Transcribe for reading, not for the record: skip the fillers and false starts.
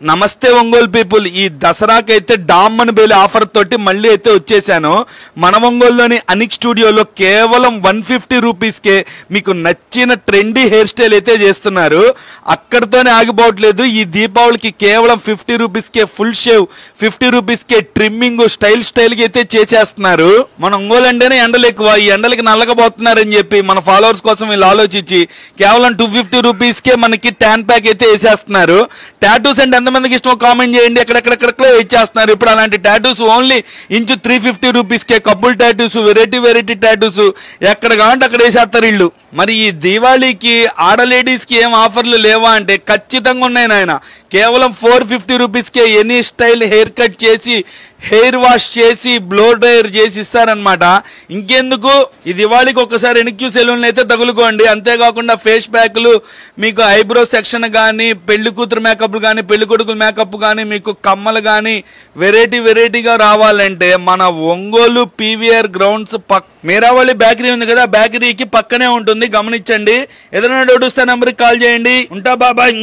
నమస్తే ఒంగోలు పీపుల్. ఈ దసరాకైతే డామ్మన్ బేలి ఆఫర్ తోటి మళ్ళీ అయితే వచ్చేసాను. మన ఒంగోలులోని అనిక్ స్టూడియోలో కేవలం 150 రూపీస్కే మీకు నచ్చిన ట్రెండీ హెయిర్ స్టైల్ అయితే చేస్తున్నారు. అక్కడితోనే ఆగిపోవట్లేదు. ఈ దీపావళికి కేవలం 50 రూపీస్కే ఫుల్ షేవ్, 50 రూపీస్కే ట్రిమ్మింగ్ స్టైల్గా అయితే చేసేస్తున్నారు. మన ఒంగోలు అంటేనే ఎండలు ఎక్కువ, ఈ ఎండలకి నల్లకపోతున్నారని చెప్పి మన ఫాలోవర్స్ కోసం వీళ్ళు ఆలోచించి కేవలం 250 రూపీస్కే మనకి ట్యాన్ ప్యాక్ అయితే వేసేస్తున్నారు. టాటూస్ అంటే ఎంతమందికి ఇష్టమో కామెంట్ చేయండి. ఎక్కడెక్కడెక్కడెక్కడో ఇచ్చేస్తున్నారు. ఇప్పుడు అలాంటి టాటూస్ ఓన్లీ ఇంచు 350 రూపీస్కే కపుల్ టాటూస్, వెరైటీ టాటూస్ ఎక్కడ కావాలంటే అక్కడ వేసేస్తారు వీళ్ళు. మరి ఈ దీవాళీకి ఆడ లేడీస్ కి ఏం ఆఫర్లు లేవా అంటే ఖచ్చితంగా ఉన్నాయి నాయన. కేవలం 450 రూపీస్కే ఎనీ స్టైల్ హెయిర్ కట్ చేసి, హెయిర్ వాష్ చేసి, బ్లో డ్రైయర్ చేసి ఇస్తారనమాట. ఇంకెందుకు, ఈ దివాళీకి ఒక్కసారి ఎన్క్యూ సెలూన్ అయితే తగులుకోండి. అంతేకాకుండా ఫేస్ ప్యాక్లు, మీకు ఐబ్రో సెక్షన్ కానీ, పెళ్లి కూతురు మేకప్లు కానీ, పెళ్లి కొడుకుల మేకప్ కానీ, మీకు కమ్మలు కానీ వెరైటీగా రావాలంటే మన Ongole PVR grounds Meeravali bakery ఉంది కదా, బేకరీకి పక్కనే ఉంటుంది, గమనించండి. ఏదైనా డౌట్ వస్తే నెంబర్కి కాల్ చేయండి. ఉంటా బాబాయ్.